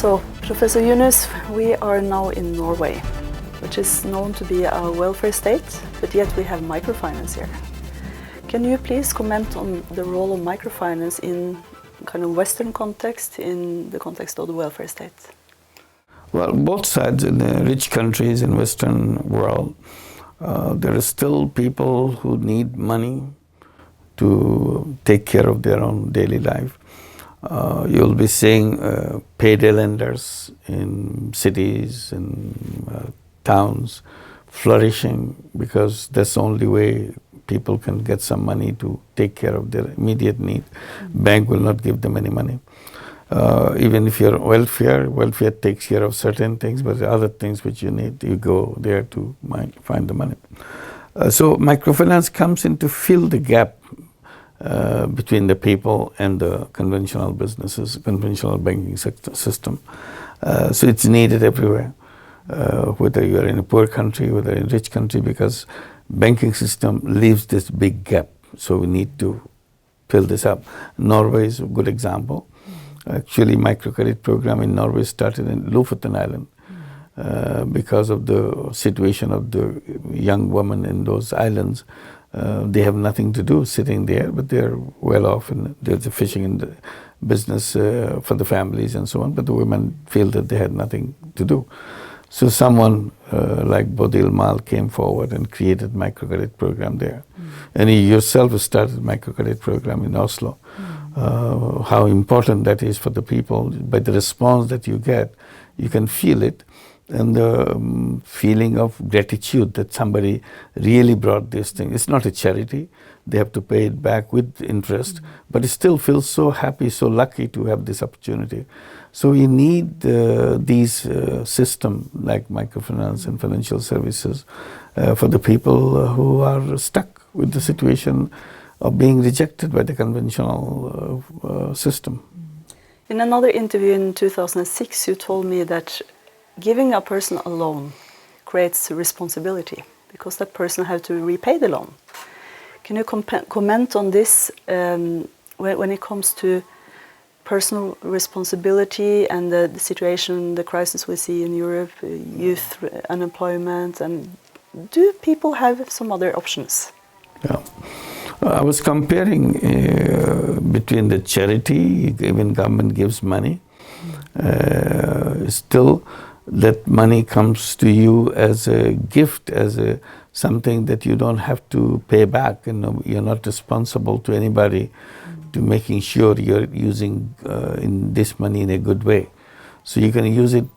So, Professor Yunus, we are now in Norway, which is known to be a welfare state, but yet we have microfinance here. Can you please comment on the role of microfinance in kind of Western context, in the context of the welfare state? Well, both sides, in the rich countries in Western world, there are still people who need money to take care of their own daily life. You'll be seeing payday lenders in cities and towns flourishing because that's the only way people can get some money to take care of their immediate need. Bank will not give them any money. Even if you're welfare takes care of certain things, but the other things which you need, you go there to find the money. So microfinance comes in to fill the gap between the people and the conventional businesses, conventional banking system. So it's needed everywhere, whether you're in a poor country, whether in a rich country, because banking system leaves this big gap. So we need to fill this up. Norway is a good example. Actually, microcredit program in Norway started in Lofoten Island because of the situation of the young women in those islands. They have nothing to do sitting there, but they're well off, and there's a fishing in the business for the families and so on. But the women feel that they had nothing to do. So someone like Bodil Mal came forward and created microcredit program there. And he yourself started microcredit program in Oslo. How important that is for the people. By the response that you get, you can feel it. And the feeling of gratitude that somebody really brought this thing. It's not a charity. They have to pay it back with interest. But it still feels so happy, so lucky to have this opportunity. So you need these systems like microfinance and financial services for the people who are stuck with the situation of being rejected by the conventional system. In another interview in 2006, you told me that giving a person a loan creates responsibility because that person has to repay the loan. Can you comment on this when it comes to personal responsibility and the situation, the crisis we see in Europe, youth unemployment, and do people have some other options? Yeah. I was comparing between the charity, even government gives money, still that money comes to you as a gift, as something that you don't have to pay back. And you're not responsible to anybody to making sure you're using in this money in a good way. So you can use it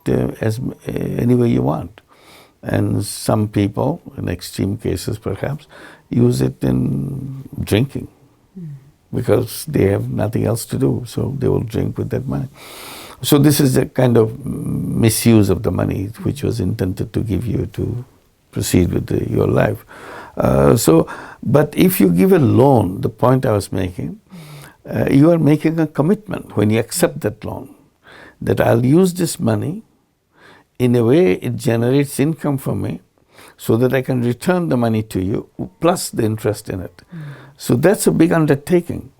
as any way you want. And some people, in extreme cases perhaps, use it in drinking because they have nothing else to do. So they will drink with that money. So this is a kind of misuse of the money which was intended to give you to proceed with your life. But if you give a loan, the point I was making, you are making a commitment when you accept that loan, that I'll use this money in a way it generates income for me so that I can return the money to you plus the interest in it. So that's a big undertaking.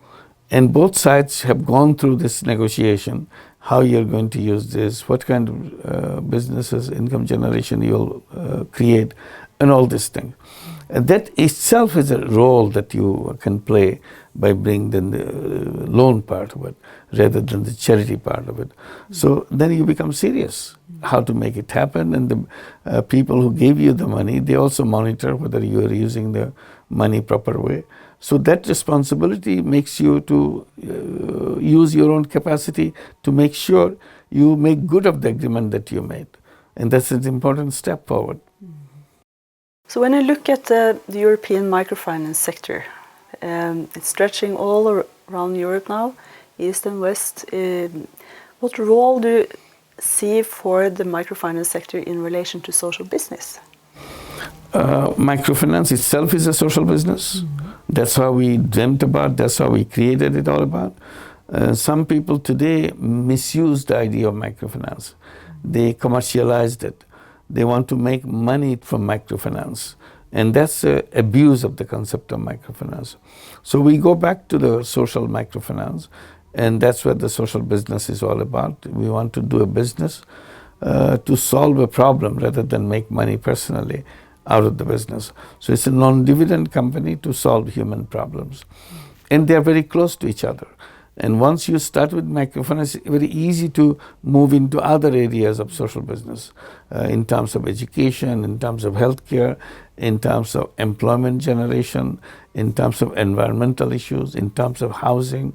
And both sides have gone through this negotiation, how you're going to use this, what kind of businesses, income generation you'll create, and all these things. And that itself is a role that you can play by bringing the loan part of it rather than the charity part of it. So then you become serious how to make it happen, and the people who gave you the money, they also monitor whether you are using the money proper way. So that responsibility makes you to use your own capacity to make sure you make good of the agreement that you made. And that's an important step forward. So when I look at the European microfinance sector, it's stretching all around Europe now, East and West. What role do you see for the microfinance sector in relation to social business? Microfinance itself is a social business. That's how we dreamt about, that's how we created it all about. Some people today misuse the idea of microfinance. They commercialized it. They want to make money from microfinance. And that's abuse of the concept of microfinance. So we go back to the social microfinance, And that's what the social business is all about. We want to do a business to solve a problem rather than make money personally out of the business. So it's a non-dividend company to solve human problems. And they're very close to each other. And once you start with microfinance, it's very easy to move into other areas of social business in terms of education, in terms of healthcare, in terms of employment generation, in terms of environmental issues, in terms of housing,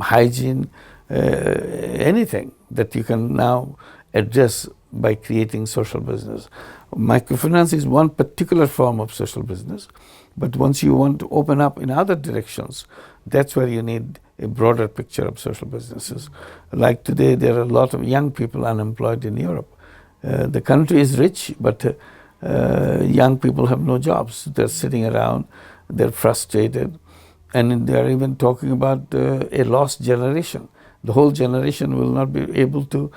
hygiene, anything that you can now address by creating social business. Microfinance is one particular form of social business, but once you want to open up in other directions, that's where you need a broader picture of social businesses. Like today, there are a lot of young people unemployed in Europe. The country is rich, but young people have no jobs. They're sitting around, they're frustrated, and they're even talking about a lost generation. The whole generation will not be able to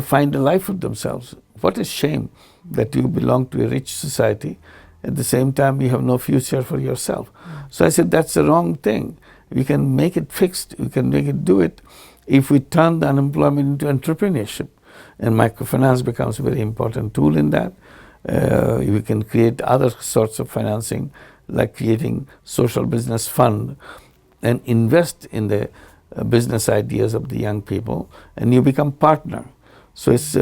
find a life for themselves. What a shame that you belong to a rich society. At the same time, you have no future for yourself. So I said, that's the wrong thing. We can make it fixed. We can make it do it if we turn the unemployment into entrepreneurship. And microfinance becomes a very important tool in that. We can create other sorts of financing, like creating social business fund and invest in the business ideas of the young people, and you become partner. So it's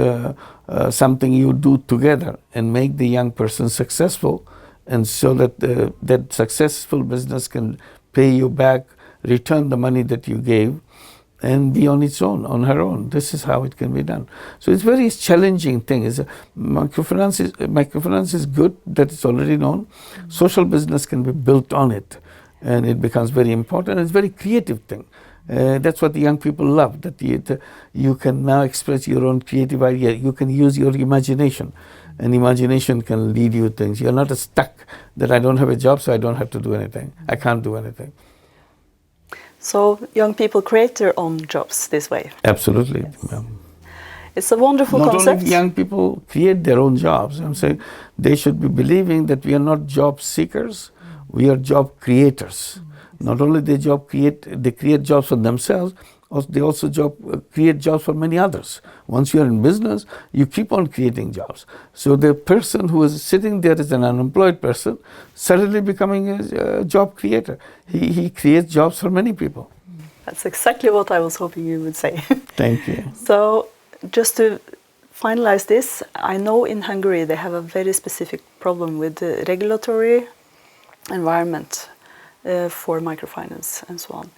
something you do together and make the young person successful, and so that that successful business can pay you back, return the money that you gave, and be on its own, on her own. This is how it can be done. So it's very challenging thing. Microfinance is good, that is already known. Social business can be built on it, and it becomes very important. It's a very creative thing. That's what the young people love, that you can now express your own creative idea. You can use your imagination, and imagination can lead you things. You're not stuck that I don't have a job, so I don't have to do anything. I can't do anything. So young people create their own jobs this way. Absolutely. Yes. Yeah. It's a wonderful not concept. Only young people create their own jobs. I'm saying they should be believing that we are not job seekers, we are job creators. Not only they create jobs for themselves, they also create jobs for many others. Once you are in business, you keep on creating jobs. So the person who is sitting there as an unemployed person, suddenly becoming a job creator. He creates jobs for many people. That's exactly what I was hoping you would say. Thank you. So just to finalize this, I know in Hungary they have a very specific problem with the regulatory environment for microfinance and so on.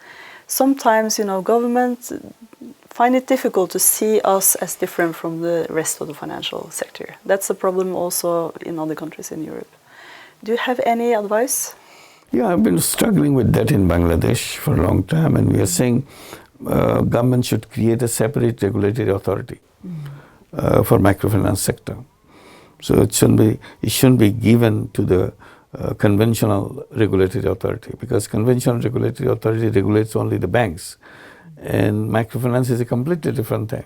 Sometimes, governments find it difficult to see us as different from the rest of the financial sector. That's a problem also in other countries in Europe. Do you have any advice? Yeah, I've been struggling with that in Bangladesh for a long time, and we are saying government should create a separate regulatory authority for microfinance sector. So it shouldn't be given to the conventional regulatory authority, because conventional regulatory authority regulates only the banks, and microfinance is a completely different thing.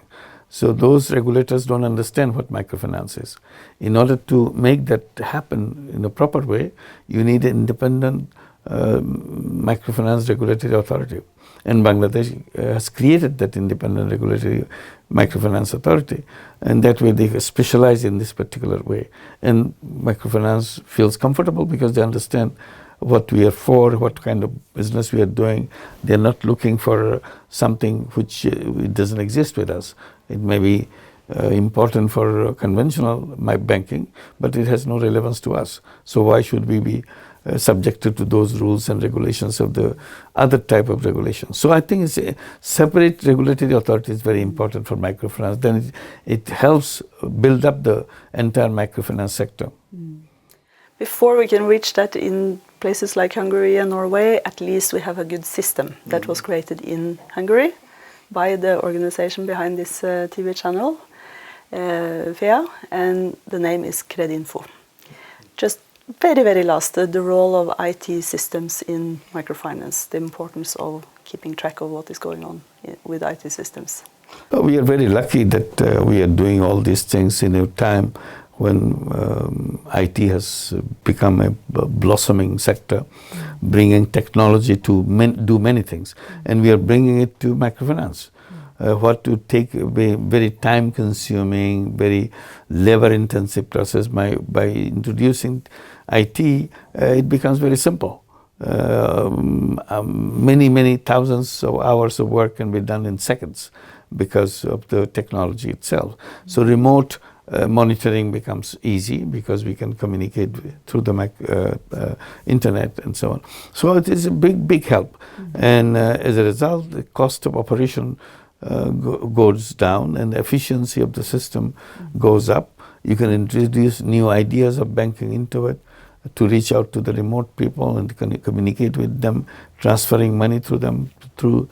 So those regulators don't understand what microfinance is. In order to make that happen in a proper way, you need an independent microfinance regulatory authority. And Bangladesh has created that independent regulatory microfinance authority, and that way they specialize in this particular way. And microfinance feels comfortable because they understand what we are for, what kind of business we are doing. They're not looking for something which doesn't exist with us. It may be important for conventional banking, but it has no relevance to us. So why should we be subjected to those rules and regulations of the other type of regulations? So I think it's a separate regulatory authority is very important for microfinance. Then it helps build up the entire microfinance sector. Before we can reach that in places like Hungary and Norway, at least we have a good system that was created in Hungary by the organization behind this TV channel, FEA, and the name is Credinfo. Just very, very last, the role of IT systems in microfinance, the importance of keeping track of what is going on with IT systems. We are very lucky that we are doing all these things in a time when IT has become a blossoming sector, bringing technology to do many things. And we are bringing it to microfinance. What to take a very time-consuming, very labor-intensive process, by introducing IT, it becomes very simple. Many thousands of hours of work can be done in seconds because of the technology itself. So remote monitoring becomes easy because we can communicate through the internet and so on. So it is a big help. And as a result, the cost of operation goes down and the efficiency of the system goes up. You can introduce new ideas of banking into it to reach out to the remote people and communicate with them, transferring money through them through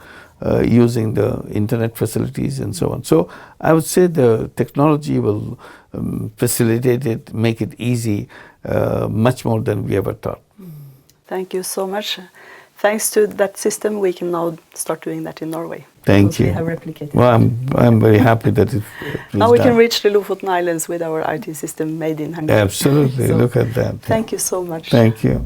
using the internet facilities and so on. So I would say the technology will facilitate it, make it easy, much more than we ever thought. Thank you so much. Thanks to that system, we can now start doing that in Norway. Thank you. We have replicated. Well, I'm very happy that it now we done. can reach the Lofoten Islands with our IT system made in Hungary. Absolutely. So look at that. Thank you so much. Thank you.